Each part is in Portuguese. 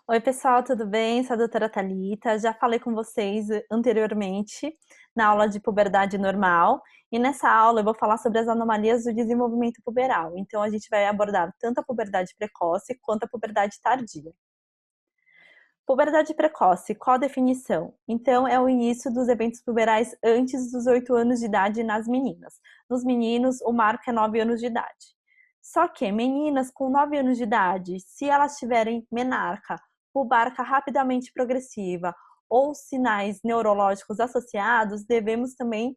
Oi, pessoal, tudo bem? Sou a doutora Thalita. Já falei com vocês anteriormente na aula de puberdade normal. E nessa aula eu vou falar sobre as anomalias do desenvolvimento puberal. Então, a gente vai abordar tanto a puberdade precoce quanto a puberdade tardia. Puberdade precoce, qual a definição? Então, é o início dos eventos puberais antes dos 8 anos de idade nas meninas. Nos meninos, o marco é 9 anos de idade. Só que meninas com 9 anos de idade, se elas tiverem menarca, pubarca rapidamente progressiva ou sinais neurológicos associados, devemos também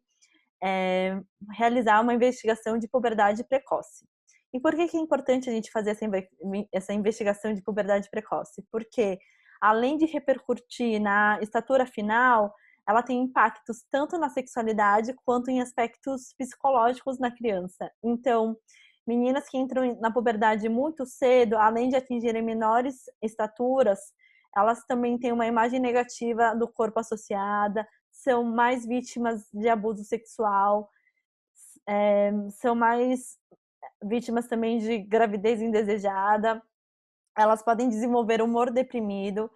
realizar uma investigação de puberdade precoce. E por que é importante a gente fazer essa investigação de puberdade precoce? Porque, além de repercutir na estatura final, ela tem impactos tanto na sexualidade quanto em aspectos psicológicos na criança. Então, meninas que entram na puberdade muito cedo, além de atingirem menores estaturas, elas também têm uma imagem negativa do corpo associada, são mais vítimas de abuso sexual, são mais vítimas também de gravidez indesejada, elas podem desenvolver humor deprimido,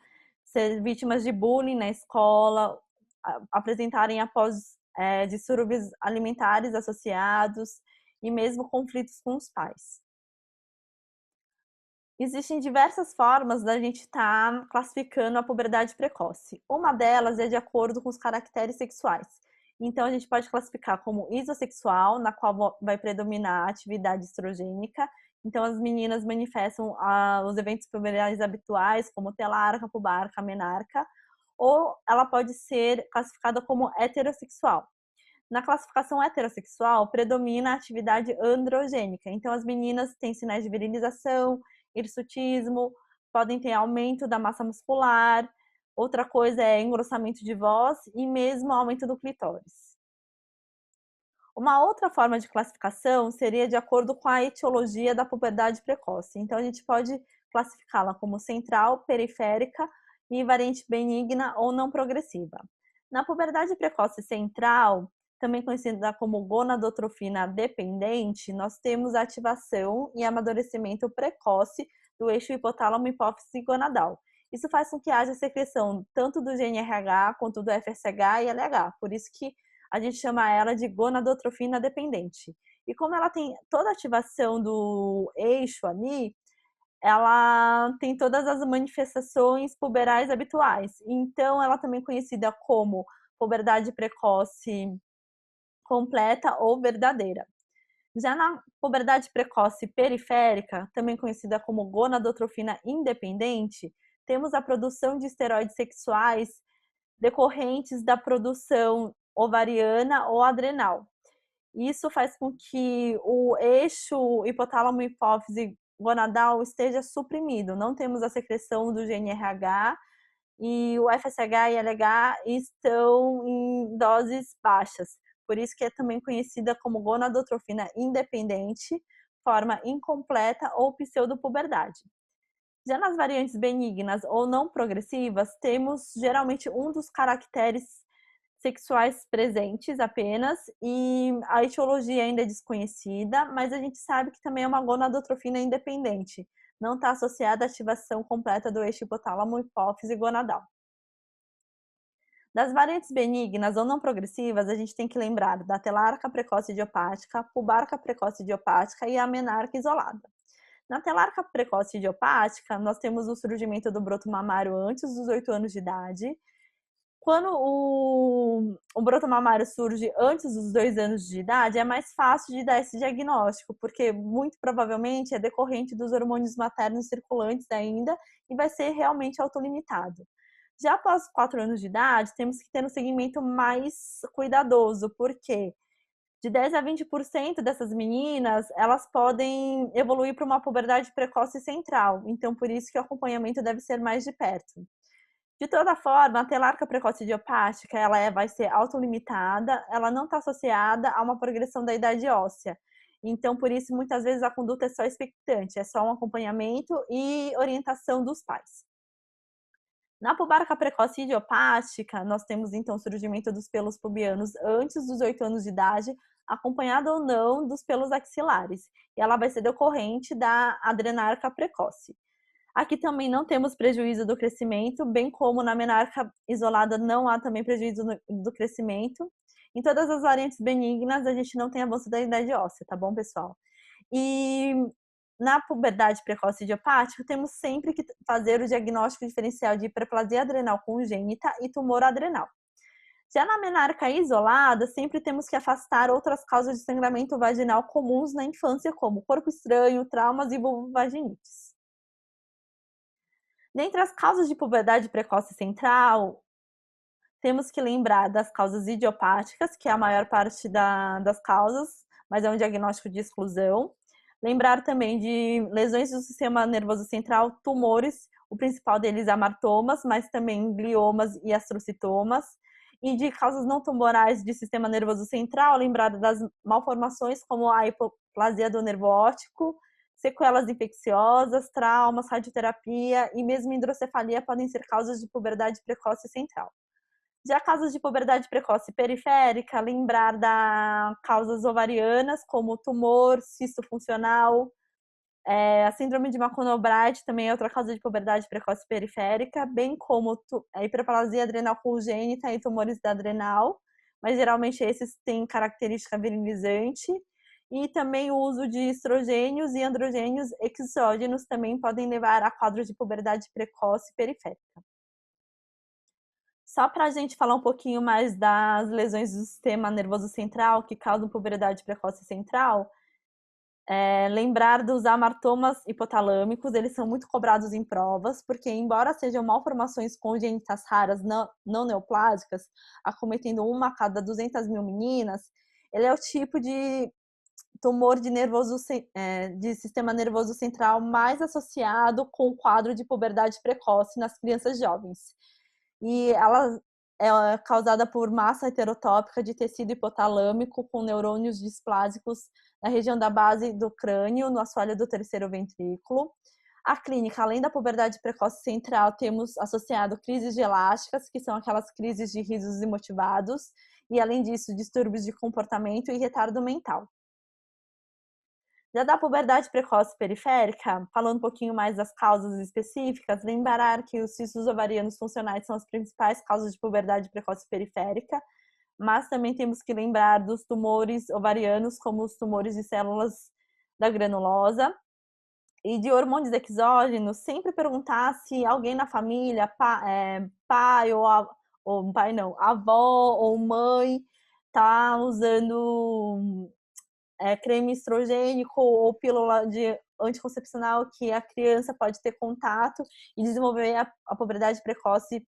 ser vítimas de bullying na escola, apresentarem após distúrbios alimentares associados e mesmo conflitos com os pais. Existem diversas formas da gente estar classificando a puberdade precoce. Uma delas é de acordo com os caracteres sexuais. Então, a gente pode classificar como isossexual, na qual vai predominar a atividade estrogênica. Então, as meninas manifestam os eventos puberais habituais, como telarca, pubarca, menarca. Ou ela pode ser classificada como heterossexual. Na classificação heterossexual, predomina a atividade androgênica. Então, as meninas têm sinais de virilização, hirsutismo, podem ter aumento da massa muscular. Outra coisa é engrossamento de voz e mesmo aumento do clitóris. Uma outra forma de classificação seria de acordo com a etiologia da puberdade precoce. Então, a gente pode classificá-la como central, periférica e variante benigna ou não progressiva. Na puberdade precoce central, também conhecida como gonadotrofina dependente, nós temos a ativação e amadurecimento precoce do eixo hipotálamo hipófise gonadal. Isso faz com que haja secreção tanto do GNRH quanto do FSH e LH. Por isso que a gente chama ela de gonadotrofina dependente. E como ela tem toda a ativação do eixo ali, ela tem todas as manifestações puberais habituais. Então, ela também é conhecida como puberdade precoce completa ou verdadeira. Já na puberdade precoce periférica, também conhecida como gonadotrofina independente, temos a produção de esteroides sexuais decorrentes da produção ovariana ou adrenal. Isso faz com que o eixo hipotálamo-hipófise gonadal esteja suprimido. Não temos a secreção do GNRH e o FSH e LH estão em doses baixas. Por isso que é também conhecida como gonadotrofina independente, forma incompleta ou pseudopuberdade. Já nas variantes benignas ou não progressivas, temos geralmente um dos caracteres sexuais presentes apenas e a etiologia ainda é desconhecida, mas a gente sabe que também é uma gonadotrofina independente. Não está associada à ativação completa do eixo hipotálamo hipófise gonadal. Das variantes benignas ou não progressivas, a gente tem que lembrar da telarca precoce idiopática, pubarca precoce idiopática e a menarca isolada. Na telarca precoce idiopática, nós temos o surgimento do broto mamário antes dos 8 anos de idade. Quando o broto mamário surge antes dos 2 anos de idade, é mais fácil de dar esse diagnóstico, porque muito provavelmente é decorrente dos hormônios maternos circulantes ainda e vai ser realmente autolimitado. Já após 4 anos de idade, temos que ter um segmento mais cuidadoso, porque de 10 a 20% dessas meninas, elas podem evoluir para uma puberdade precoce central. Então, por isso que o acompanhamento deve ser mais de perto. De toda forma, a telarca precoce idiopática, vai ser autolimitada, ela não está associada a uma progressão da idade óssea. Então, por isso, muitas vezes a conduta é só expectante, é só um acompanhamento e orientação dos pais. Na pubarca precoce idiopática, nós temos então o surgimento dos pelos pubianos antes dos 8 anos de idade, acompanhado ou não dos pelos axilares. E ela vai ser decorrente da adrenarca precoce. Aqui também não temos prejuízo do crescimento, bem como na menarca isolada não há também prejuízo do crescimento. Em todas as variantes benignas, a gente não tem avanço da idade óssea, tá bom, pessoal? E na puberdade precoce idiopática, temos sempre que fazer o diagnóstico diferencial de hiperplasia adrenal congênita e tumor adrenal. Já na menarca isolada, sempre temos que afastar outras causas de sangramento vaginal comuns na infância, como corpo estranho, traumas e vulvovaginites. Dentre as causas de puberdade precoce central, temos que lembrar das causas idiopáticas, que é a maior parte das causas, mas é um diagnóstico de exclusão. Lembrar também de lesões do sistema nervoso central, tumores, o principal deles é amartomas, mas também gliomas e astrocitomas. E de causas não tumorais de sistema nervoso central, lembrar das malformações como a hipoplasia do nervo óptico, sequelas infecciosas, traumas, radioterapia e mesmo hidrocefalia podem ser causas de puberdade precoce central. Já casos de puberdade precoce periférica, lembrar das causas ovarianas, como tumor, cisto funcional, a síndrome de Macuno-Bright também é outra causa de puberdade precoce periférica, bem como a hiperplasia adrenal congênita e tumores da adrenal, mas geralmente esses têm característica virilizante. E também o uso de estrogênios e androgênios exógenos também podem levar a quadros de puberdade precoce periférica. Só para a gente falar um pouquinho mais das lesões do sistema nervoso central que causam puberdade precoce central, lembrar dos amartomas hipotalâmicos, eles são muito cobrados em provas, porque embora sejam malformações congênitas raras não neoplásicas, acometendo uma a cada 200 mil meninas, ele é o tipo de tumor de sistema nervoso central mais associado com o quadro de puberdade precoce nas crianças jovens. E ela é causada por massa heterotópica de tecido hipotalâmico com neurônios displásicos na região da base do crânio, no assoalho do terceiro ventrículo. A clínica, além da puberdade precoce central, temos associado crises elásticas, que são aquelas crises de risos imotivados, e além disso, distúrbios de comportamento e retardo mental. Já da puberdade precoce periférica, falando um pouquinho mais das causas específicas, lembrar que os cistos ovarianos funcionais são as principais causas de puberdade precoce periférica, mas também temos que lembrar dos tumores ovarianos, como os tumores de células da granulosa, e de hormônios exógenos, sempre perguntar se alguém na família, pai ou pai não, avó ou mãe, tá usando creme estrogênico ou pílula de anticoncepcional que a criança pode ter contato e desenvolver a puberdade precoce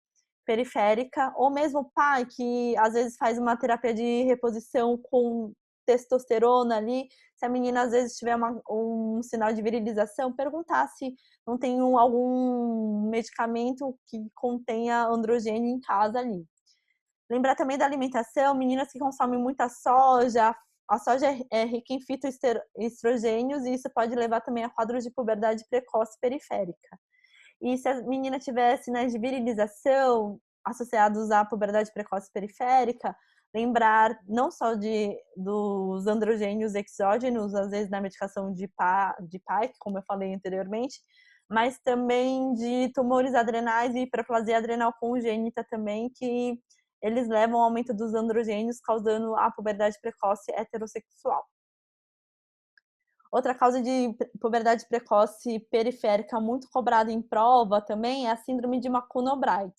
periférica, ou mesmo o pai que às vezes faz uma terapia de reposição com testosterona ali, se a menina às vezes tiver um sinal de virilização, perguntar se não tem algum medicamento que contenha androgênio em casa ali. Lembrar também da alimentação, meninas que consomem muita soja, a soja é rica em fitoestrogênios e isso pode levar também a quadros de puberdade precoce periférica. E se a menina tiver sinais de virilização associados à puberdade precoce periférica, lembrar não só dos androgênios exógenos, às vezes na medicação de PAI, como eu falei anteriormente, mas também de tumores adrenais e hiperplasia adrenal congênita também, que eles levam ao aumento dos androgênios, causando a puberdade precoce heterossexual. Outra causa de puberdade precoce periférica muito cobrada em prova também é a síndrome de Macuno-Bright.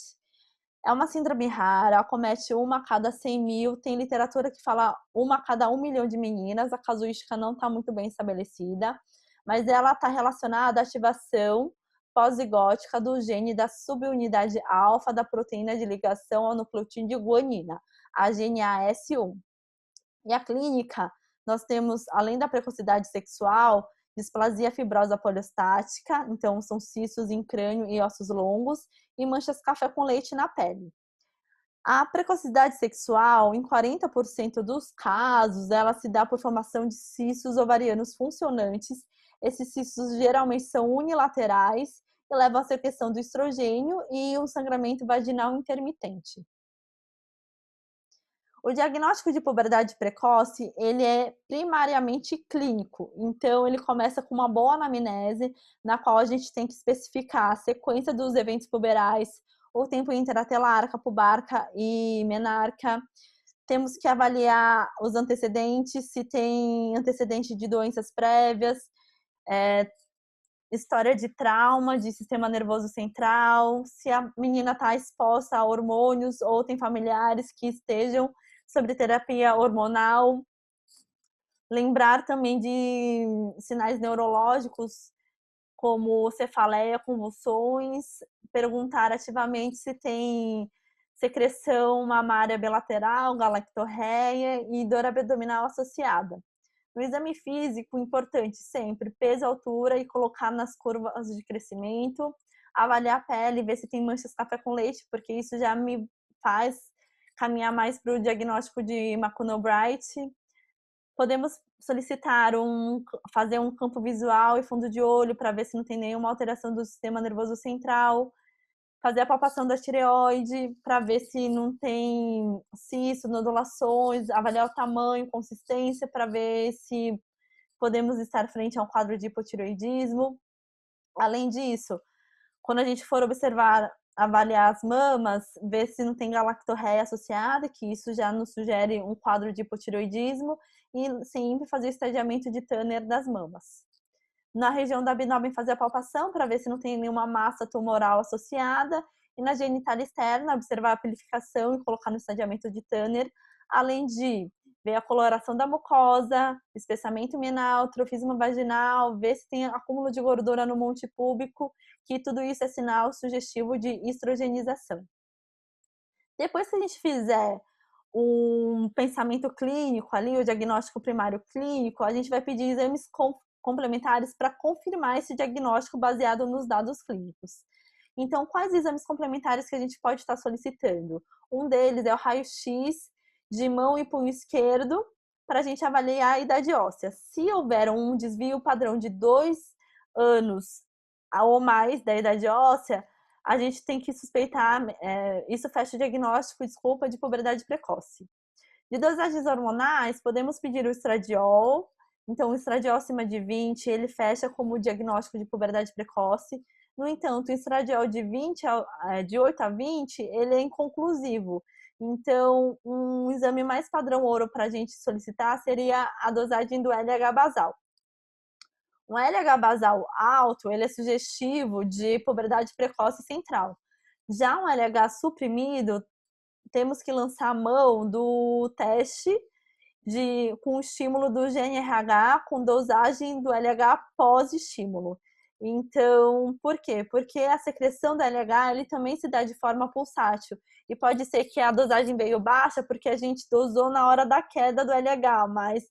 É uma síndrome rara, acomete uma a cada 100 mil, tem literatura que fala uma a cada 1 milhão de meninas, a casuística não está muito bem estabelecida, mas ela está relacionada à ativação pós-zigótica do gene da subunidade alfa da proteína de ligação ao nucleotídeo guanina, a GNAS1. E a clínica, nós temos, além da precocidade sexual, displasia fibrosa poliostática, então são cistos em crânio e ossos longos, e manchas café com leite na pele. A precocidade sexual, em 40% dos casos, ela se dá por formação de cistos ovarianos funcionantes. Esses cistos geralmente são unilaterais e levam à secreção do estrogênio e um sangramento vaginal intermitente. O diagnóstico de puberdade precoce, ele é primariamente clínico, então ele começa com uma boa anamnese, na qual a gente tem que especificar a sequência dos eventos puberais, o tempo interatelar, capubarca e menarca. Temos que avaliar os antecedentes, se tem antecedente de doenças prévias, história de trauma, de sistema nervoso central, se a menina está exposta a hormônios ou tem familiares que estejam sobre terapia hormonal. Lembrar também de sinais neurológicos, como cefaleia, convulsões, perguntar ativamente se tem secreção mamária bilateral, galactorreia e dor abdominal associada. No exame físico, importante sempre peso, altura e colocar nas curvas de crescimento, avaliar a pele, ver se tem manchas café com leite, porque isso já me faz caminhar mais para o diagnóstico de McConnell-Bright. Podemos solicitar fazer um campo visual e fundo de olho para ver se não tem nenhuma alteração do sistema nervoso central, fazer a palpação da tireoide para ver se não tem cisto, nodulações, avaliar o tamanho, consistência para ver se podemos estar frente a um quadro de hipotireoidismo. Além disso, quando a gente for avaliar as mamas, ver se não tem galactorreia associada, que isso já nos sugere um quadro de hipotireoidismo, e sempre fazer o estadiamento de Tanner das mamas. Na região do abdômen, fazer a palpação para ver se não tem nenhuma massa tumoral associada, e na genitália externa, observar a pilificação e colocar no estadiamento de Tanner, além de ver a coloração da mucosa, espessamento menal, trofismo vaginal, ver se tem acúmulo de gordura no monte púbico, que tudo isso é sinal sugestivo de estrogenização. Depois que a gente fizer um pensamento clínico ali, o diagnóstico primário clínico, a gente vai pedir exames complementares para confirmar esse diagnóstico baseado nos dados clínicos. Então, quais exames complementares que a gente pode estar solicitando? Um deles é o raio-x de mão e punho esquerdo, para a gente avaliar a idade óssea. Se houver um desvio padrão de 2 anos ou mais da idade óssea, a gente tem que suspeitar, isso fecha o diagnóstico, desculpa, de puberdade precoce. De dosagens hormonais, podemos pedir o estradiol. Então, o estradiol acima de 20, ele fecha como diagnóstico de puberdade precoce. No entanto, o estradiol de 8 a 20, ele é inconclusivo. Então, um exame mais padrão ouro para a gente solicitar seria a dosagem do LH basal. Um LH basal alto, ele é sugestivo de puberdade precoce central. Já um LH suprimido, temos que lançar a mão do teste com estímulo do GNRH com dosagem do LH pós-estímulo. Então, por quê? Porque a secreção do LH ele também se dá de forma pulsátil. E pode ser que a dosagem veio baixa porque a gente dosou na hora da queda do LH, mas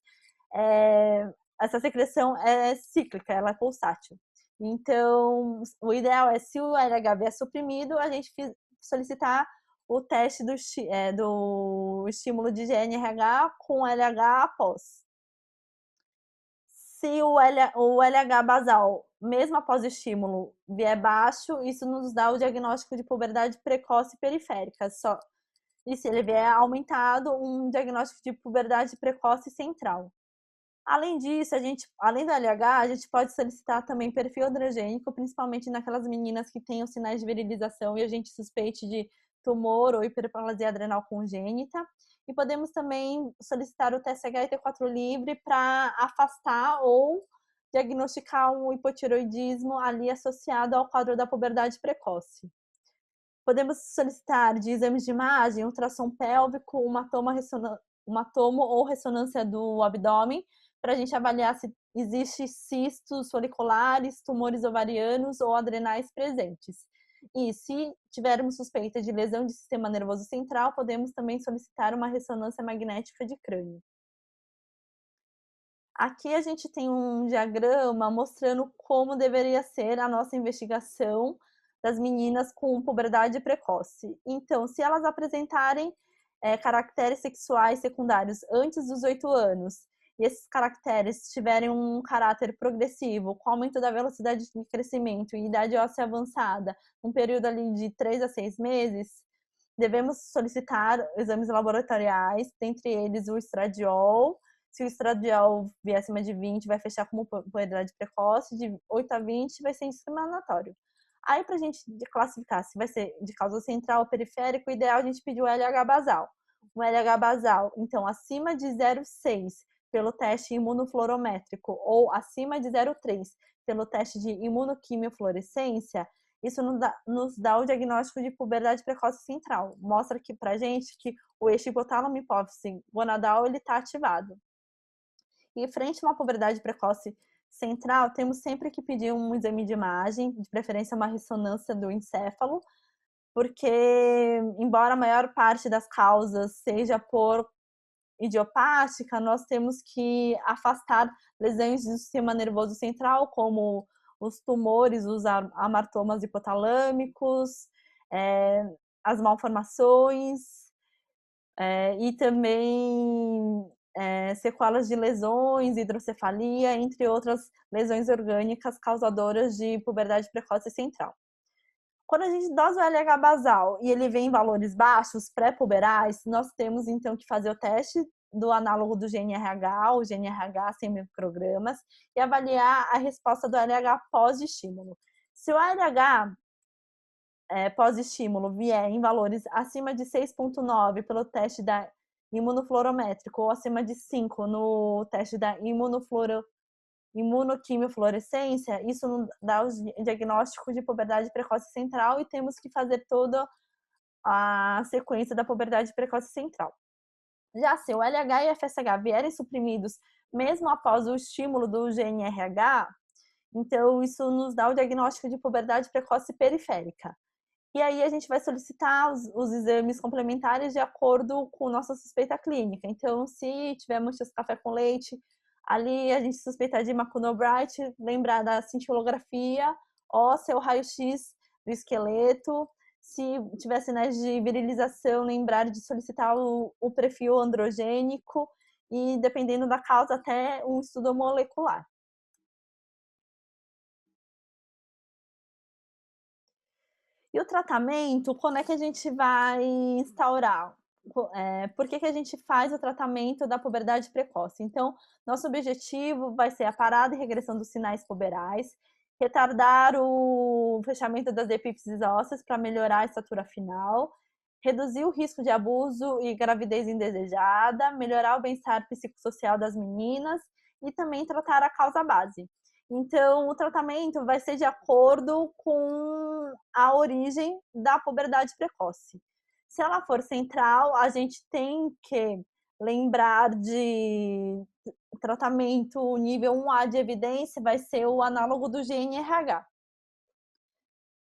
essa secreção é cíclica, ela é pulsátil. Então, o ideal é, se o LH vier suprimido, a gente solicitar o teste do estímulo de GNRH com LH após. Se o LH basal, mesmo após o estímulo, vier baixo, isso nos dá o diagnóstico de puberdade precoce periférica. E se ele vier aumentado, um diagnóstico de puberdade precoce central. Além disso, além do LH, a gente pode solicitar também perfil androgênico, principalmente naquelas meninas que têm os sinais de virilização e a gente suspeite de tumor ou hiperplasia adrenal congênita. E podemos também solicitar o TSH e T4 livre para afastar ou diagnosticar um hipotireoidismo ali associado ao quadro da puberdade precoce. Podemos solicitar de exames de imagem, ultrassom pélvico, uma tomo ou ressonância do abdômen, para a gente avaliar se existe cistos foliculares, tumores ovarianos ou adrenais presentes. E se tivermos suspeita de lesão de sistema nervoso central, podemos também solicitar uma ressonância magnética de crânio. Aqui a gente tem um diagrama mostrando como deveria ser a nossa investigação das meninas com puberdade precoce. Então, se elas apresentarem caracteres sexuais secundários antes dos 8 anos, e esses caracteres tiverem um caráter progressivo, com aumento da velocidade de crescimento e idade óssea avançada, um período ali de 3 a 6 meses, devemos solicitar exames laboratoriais, dentre eles o estradiol. Se o estradiol vier acima de 20, vai fechar como puberidade precoce, de 8 a 20 vai ser discriminatório. Aí, para a gente classificar se vai ser de causa central ou periférico, o ideal é a gente pedir o LH basal. O LH basal, então, acima de 0,6 pelo teste imunofluorométrico ou acima de 0,3 pelo teste de imunoquimiofluorescência, isso nos dá o diagnóstico de puberdade precoce central. Mostra que pra gente que o eixo hipotálamo hipófise gonadal ele está ativado. E frente a uma puberdade precoce central, temos sempre que pedir um exame de imagem, de preferência uma ressonância do encéfalo, porque embora a maior parte das causas seja por idiopática, nós temos que afastar lesões do sistema nervoso central, como os tumores, os amartomas hipotalâmicos, as malformações, e também sequelas de lesões, hidrocefalia, entre outras lesões orgânicas causadoras de puberdade precoce central. Quando a gente dosa o LH basal e ele vem em valores baixos, pré-puberais, nós temos então que fazer o teste do análogo do GNRH, o GNRH 100 microgramas, e avaliar a resposta do LH pós-estímulo. Se o LH pós-estímulo vier em valores acima de 6,9 pelo teste da imunofluorométrico ou acima de 5 no teste da imunoquimiofluorescência, isso dá o diagnóstico de puberdade precoce central e temos que fazer toda a sequência da puberdade precoce central. Já se o LH e FSH vierem suprimidos mesmo após o estímulo do GNRH, então isso nos dá o diagnóstico de puberdade precoce periférica. E aí a gente vai solicitar os exames complementares de acordo com nossa suspeita clínica. Então, se tiver manchas café com leite, ali a gente suspeita de Macuno-Bright, lembrar da cintilografia, óssea, o raio-x do esqueleto. Se tiver sinais de virilização, lembrar de solicitar o perfil androgênico e, dependendo da causa, até um estudo molecular. E o tratamento, quando é que a gente vai instaurar? Por que a gente faz o tratamento da puberdade precoce? Então, nosso objetivo vai ser a parada e regressão dos sinais puberais, retardar o fechamento das epífises ósseas para melhorar a estatura final, reduzir o risco de abuso e gravidez indesejada, melhorar o bem-estar psicossocial das meninas e também tratar a causa base. Então, o tratamento vai ser de acordo com a origem da puberdade precoce. Se ela for central, a gente tem que lembrar de tratamento nível 1A de evidência, vai ser o análogo do GNRH.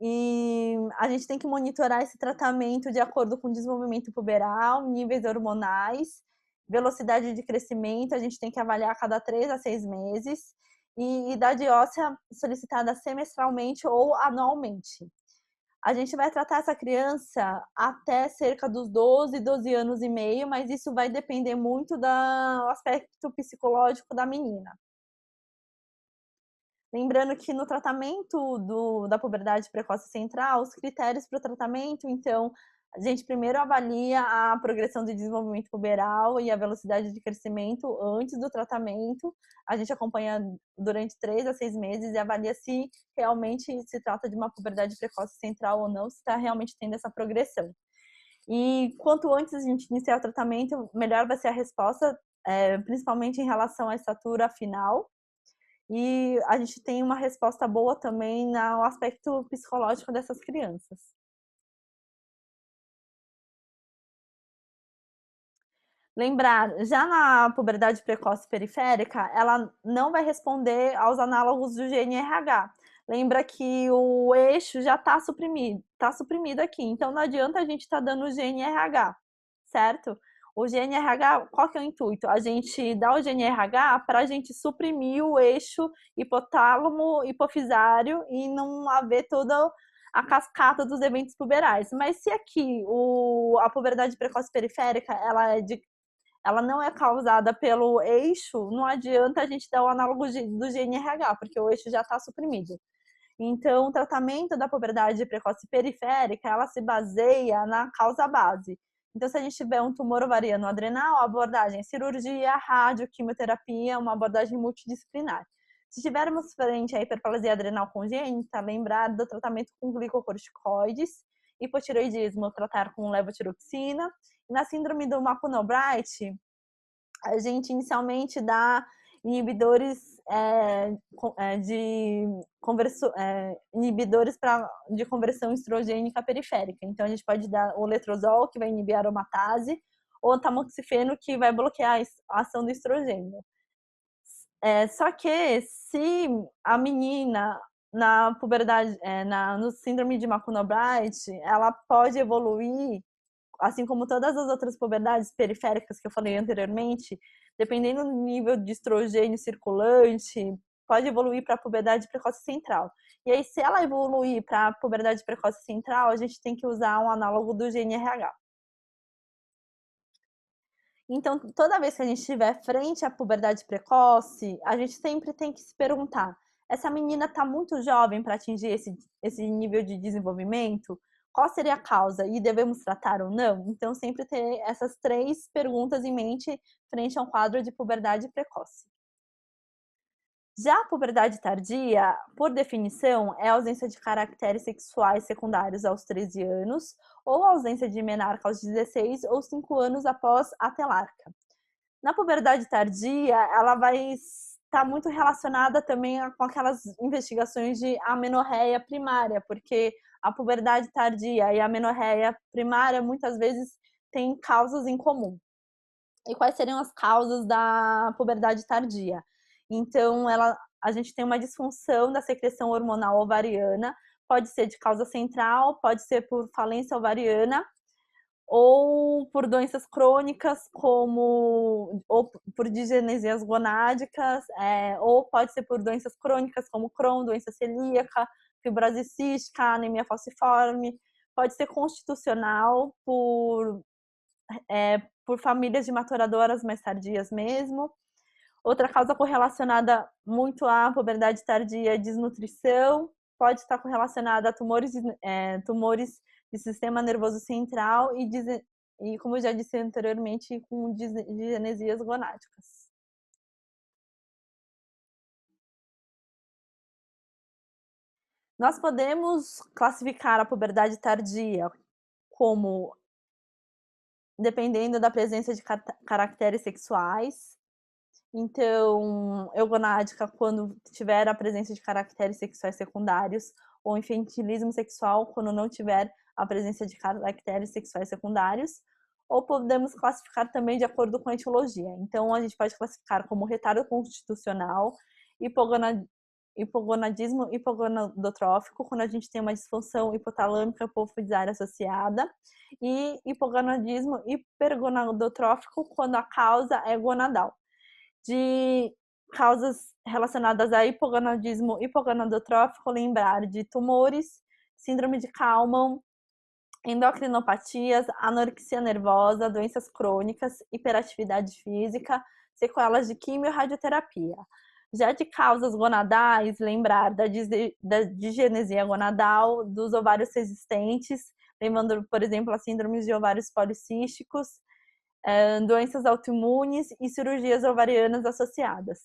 E a gente tem que monitorar esse tratamento de acordo com o desenvolvimento puberal, níveis hormonais, velocidade de crescimento, a gente tem que avaliar a cada 3 a 6 meses, e idade óssea solicitada semestralmente ou anualmente. A gente vai tratar essa criança até cerca dos 12 anos e meio, mas isso vai depender muito do aspecto psicológico da menina. Lembrando que no tratamento da puberdade precoce central, os critérios para o tratamento, então, a gente primeiro avalia a progressão de desenvolvimento puberal e a velocidade de crescimento antes do tratamento. A gente acompanha durante 3 a 6 meses e avalia se realmente se trata de uma puberdade precoce central ou não, se está realmente tendo essa progressão. E quanto antes a gente iniciar o tratamento, melhor vai ser a resposta, principalmente em relação à estatura final. E a gente tem uma resposta boa também no aspecto psicológico dessas crianças. Lembrar, já na puberdade precoce periférica, ela não vai responder aos análogos do GNRH. Lembra que o eixo já está suprimido aqui, então não adianta a gente estar dando o GNRH, certo? O GNRH, qual que é o intuito? A gente dá o GNRH para a gente suprimir o eixo hipotálamo hipofisário e não haver toda a cascata dos eventos puberais. Mas se aqui a puberdade precoce periférica ela não é causada pelo eixo, não adianta a gente dar o análogo do GNRH, porque o eixo já está suprimido. Então, o tratamento da puberdade precoce periférica, ela se baseia na causa base. Então, se a gente tiver um tumor ovariano adrenal, a abordagem é cirurgia, rádio, quimioterapia, uma abordagem multidisciplinar. Se tivermos frente à hiperplasia adrenal congênita, lembrar do tratamento com glicocorticoides, hipotireoidismo, tratar com levotiroxina. E na síndrome do Macuno-Bright, a gente inicialmente dá inibidores de conversão estrogênica periférica. Então, a gente pode dar o letrozol, que vai inibir a aromatase, ou o tamoxifeno, que vai bloquear a ação do estrogênio. Só que se a menina na puberdade, no síndrome de Macuno-Bright, ela pode evoluir, assim como todas as outras puberdades periféricas que eu falei anteriormente, dependendo do nível de estrogênio circulante, pode evoluir para a puberdade precoce central. E aí, se ela evoluir para a puberdade precoce central, a gente tem que usar um análogo do GNRH. Então, toda vez que a gente estiver frente à puberdade precoce, a gente sempre tem que se perguntar: essa menina está muito jovem para atingir esse nível de desenvolvimento? Qual seria a causa? E devemos tratar ou não? Então, sempre ter essas 3 perguntas em mente frente a um quadro de puberdade precoce. Já a puberdade tardia, por definição, é a ausência de caracteres sexuais secundários aos 13 anos ou a ausência de menarca aos 16 ou 5 anos após a telarca. Na puberdade tardia, ela vai estar muito relacionada também com aquelas investigações de amenorreia primária, porque a puberdade tardia e a amenorreia primária muitas vezes têm causas em comum. E quais seriam as causas da puberdade tardia? Então, a gente tem uma disfunção da secreção hormonal ovariana, pode ser de causa central, pode ser por falência ovariana, ou por doenças crônicas, ou por disgenesias gonádicas, ou pode ser por doenças crônicas como Crohn, doença celíaca, fibrose cística, anemia falciforme, pode ser constitucional por famílias de maturadoras mais tardias mesmo. Outra causa correlacionada muito à puberdade tardia é desnutrição, pode estar correlacionada a tumores de sistema nervoso central e, como eu já disse anteriormente, com disgenesias gonádicas. Nós podemos classificar a puberdade tardia como, dependendo da presença de caracteres sexuais. Então, eugonádica quando tiver a presença de caracteres sexuais secundários, ou infantilismo sexual quando não tiver a presença de caracteres sexuais secundários, ou podemos classificar também de acordo com a etiologia. Então, a gente pode classificar como retardo constitucional, hipogonadismo hipogonadotrófico, quando a gente tem uma disfunção hipotalâmica hipofisária associada, e hipogonadismo hipergonadotrófico, quando a causa é gonadal. De causas relacionadas a hipogonadismo hipogonadotrófico, lembrar de tumores, síndrome de Kallmann, endocrinopatias, anorexia nervosa, doenças crônicas, hiperatividade física, sequelas de quimio e radioterapia. Já de causas gonadais, lembrar da digenesia gonadal, dos ovários resistentes, lembrando, por exemplo, as síndromes de ovários policísticos, doenças autoimunes e cirurgias ovarianas associadas.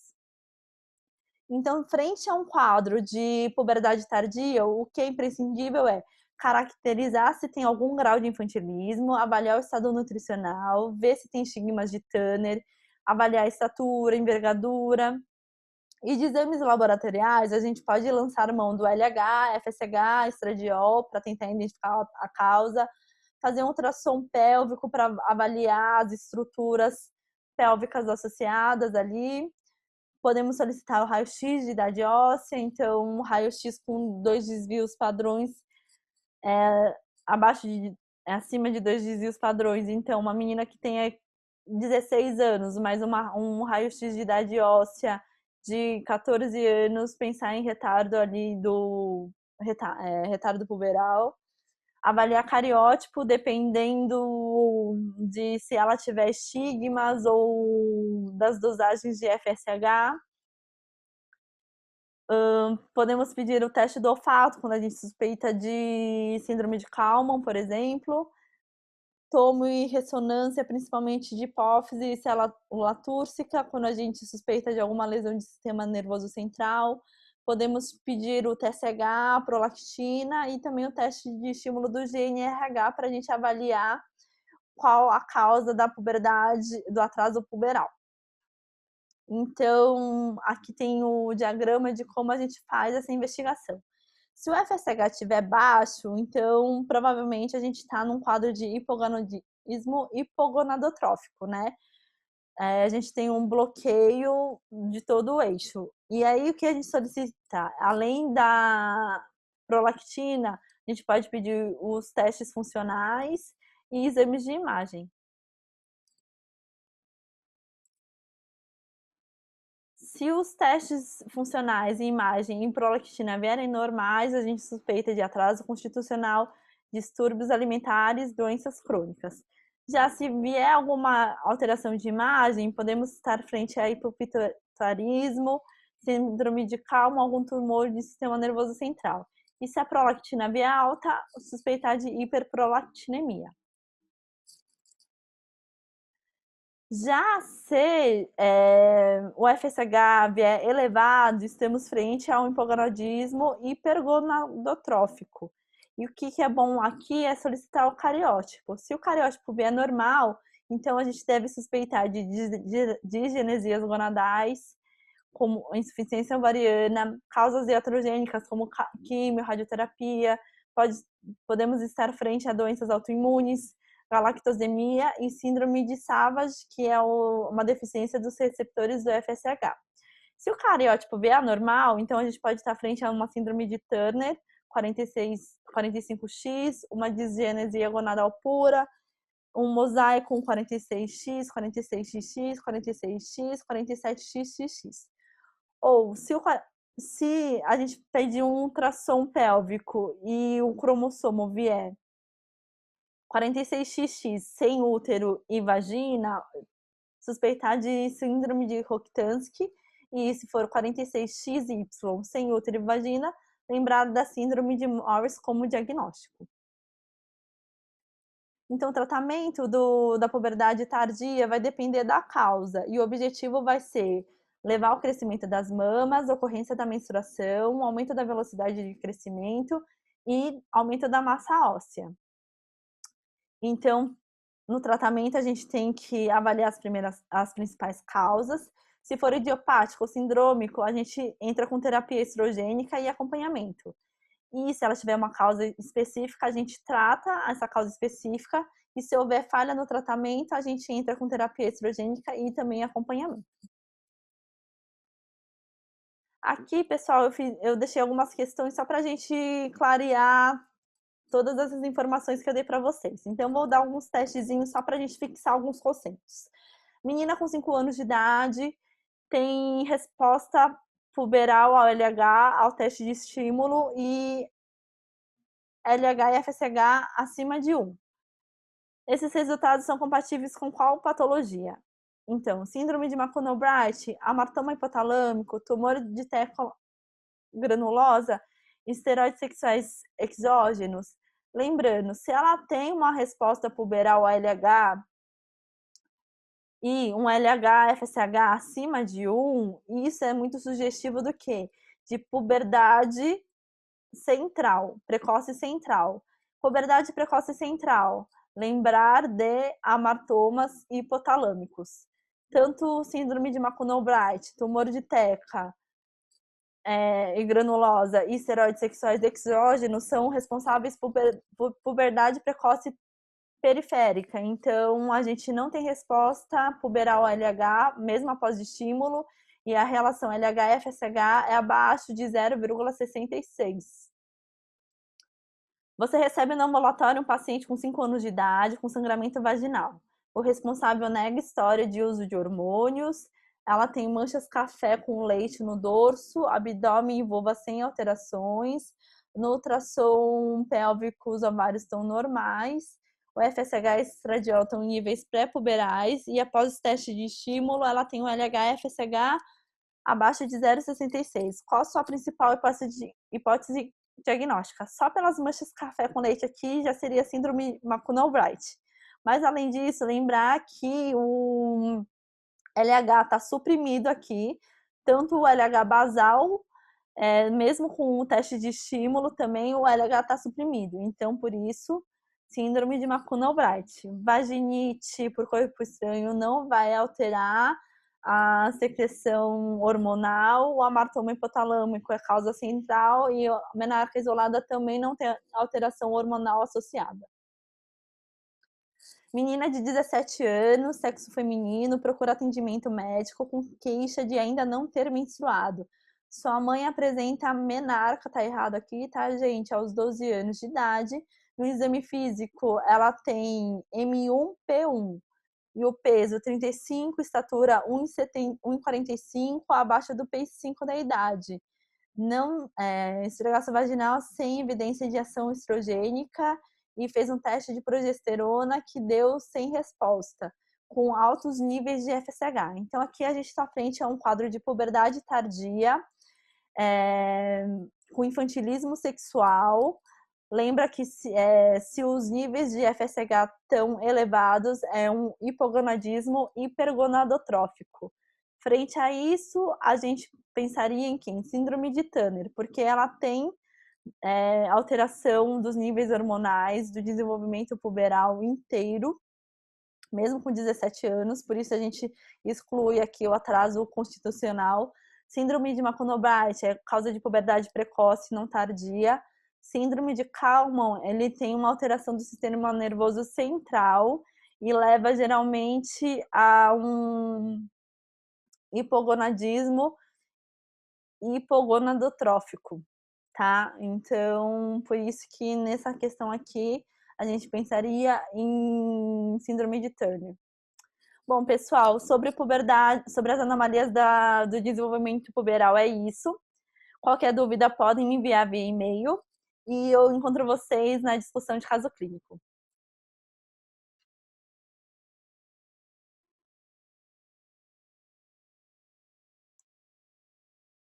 Então, frente a um quadro de puberdade tardia, o que é imprescindível é caracterizar se tem algum grau de infantilismo, avaliar o estado nutricional, ver se tem estigmas de Turner, avaliar a estatura, envergadura. E de exames laboratoriais, a gente pode lançar mão do LH, FSH, estradiol, para tentar identificar a causa, fazer um ultrassom pélvico para avaliar as estruturas pélvicas associadas ali. Podemos solicitar o raio-x de idade óssea, então um raio-x com 2 desvios padrões, acima de 2 desvios padrões. Então, uma menina que tenha 16 anos, mais um raio-x de idade óssea de 14 anos, pensar em retardo ali retardo puberal. Avaliar cariótipo dependendo de se ela tiver estigmas ou das dosagens de FSH. Podemos pedir o teste do olfato quando a gente suspeita de síndrome de Kallmann, por exemplo. Tomo e ressonância, principalmente de hipófise e célula túrcica, quando a gente suspeita de alguma lesão de sistema nervoso central. Podemos pedir o TSH, prolactina e também o teste de estímulo do GNRH para a gente avaliar qual a causa da puberdade, do atraso puberal. Então, aqui tem o diagrama de como a gente faz essa investigação. Se o FSH estiver baixo, então provavelmente a gente está num quadro de hipogonadismo hipogonadotrófico, né? A gente tem um bloqueio de todo o eixo. E aí o que a gente solicita? Além da prolactina, a gente pode pedir os testes funcionais e exames de imagem. Se os testes funcionais e imagem em prolactina vierem normais, a gente suspeita de atraso constitucional, distúrbios alimentares, doenças crônicas. Já se vier alguma alteração de imagem, podemos estar frente a hipopituitarismo, síndrome de Kallmann, algum tumor de sistema nervoso central. E se a prolactina vier alta, suspeitar de hiperprolactinemia. Já se o FSH vier elevado, estamos frente a um hipogonadismo hipergonadotrófico. E o que é bom aqui é solicitar o cariótipo. Se o cariótipo vier normal, então a gente deve suspeitar de disgenesias gonadais, como insuficiência ovariana, causas iatrogênicas como quimio, radioterapia, podemos estar frente a doenças autoimunes, galactosemia e síndrome de Savage, que é uma deficiência dos receptores do FSH. Se o cariótipo vier anormal, então a gente pode estar frente a uma síndrome de Turner, 45X, uma disgenesia gonadal pura, um mosaico 46X, 46XX, 46X, 47XXX. Ou se a gente pedir um ultrassom pélvico e o cromossomo vier 46XX sem útero e vagina, suspeitar de síndrome de Rokitansky, e se for 46XY sem útero e vagina, lembrar da síndrome de Morris como diagnóstico. Então, o tratamento da puberdade tardia vai depender da causa, e o objetivo vai ser levar ao crescimento das mamas, ocorrência da menstruação, aumento da velocidade de crescimento e aumento da massa óssea. Então, no tratamento, a gente tem que avaliar as principais causas. Se for idiopático ou sindrômico, a gente entra com terapia estrogênica e acompanhamento. E se ela tiver uma causa específica, a gente trata essa causa específica. E se houver falha no tratamento, a gente entra com terapia estrogênica e também acompanhamento. Aqui, pessoal, eu deixei algumas questões só para a gente clarear todas essas informações que eu dei para vocês. Então, vou dar alguns testezinhos só para a gente fixar alguns conceitos. Menina com 5 anos de idade tem resposta puberal ao LH, ao teste de estímulo e LH e FSH acima de 1. Esses resultados são compatíveis com qual patologia? Então, síndrome de McConnell-Bright, amartoma hipotalâmico, tumor de teca granulosa, esteroides sexuais exógenos. Lembrando, se ela tem uma resposta puberal a LH e um LH FSH acima de 1, isso é muito sugestivo do quê? De puberdade central, precoce central. Puberdade precoce central, lembrar de amartomas hipotalâmicos. Tanto síndrome de McConnell-Bright, tumor de teca, e granulosa e esteroides sexuais exógenos são responsáveis por puberdade precoce periférica. Então, a gente não tem resposta puberal LH, mesmo após estímulo, e a relação LH-FSH é abaixo de 0,66. Você recebe no ambulatório um paciente com 5 anos de idade com sangramento vaginal. O responsável nega história de uso de hormônios. Ela tem manchas café com leite no dorso, abdômen e vulva sem alterações. No ultrassom pélvico, os ovários estão normais. O FSH e estradiol estão em níveis pré-puberais. E após o teste de estímulo, ela tem um LH-FSH abaixo de 0,66. Qual a sua principal hipótese diagnóstica? Só pelas manchas café com leite aqui já seria síndrome McConnell-Bright. Mas, além disso, lembrar que o LH está suprimido aqui, tanto o LH basal, mesmo com o teste de estímulo, também o LH está suprimido. Então, por isso, síndrome de McConnell-Bright. Vaginite por corpo estranho não vai alterar a secreção hormonal, o amartoma hipotalâmico é causa central e a menarca isolada também não tem alteração hormonal associada. Menina de 17 anos, sexo feminino, procura atendimento médico com queixa de ainda não ter menstruado. Sua mãe apresenta menarca, tá errado aqui, tá, gente? Aos 12 anos de idade. No exame físico, ela tem M1P1 e o peso 35, estatura 1,45, abaixo do peso 5 da idade. Não, esfregação vaginal sem evidência de ação estrogênica e fez um teste de progesterona que deu sem resposta, com altos níveis de FSH. Então, aqui a gente está frente a um quadro de puberdade tardia, com infantilismo sexual. Lembra que se os níveis de FSH estão elevados, é um hipogonadismo hipergonadotrófico. Frente a isso, a gente pensaria em quem? Síndrome de Turner, porque ela tem alteração dos níveis hormonais, do desenvolvimento puberal inteiro, mesmo com 17 anos, por isso a gente exclui aqui o atraso constitucional. Síndrome de McConnell-Bright é causa de puberdade precoce, não tardia. Síndrome de Kalman, ele tem uma alteração do sistema nervoso central e leva geralmente a um hipogonadismo hipogonadotrófico, tá? Então, por isso que nessa questão aqui, a gente pensaria em síndrome de Turner. Bom, pessoal, sobre puberdade, sobre as anomalias do desenvolvimento puberal é isso. Qualquer dúvida, podem me enviar via e-mail e eu encontro vocês na discussão de caso clínico.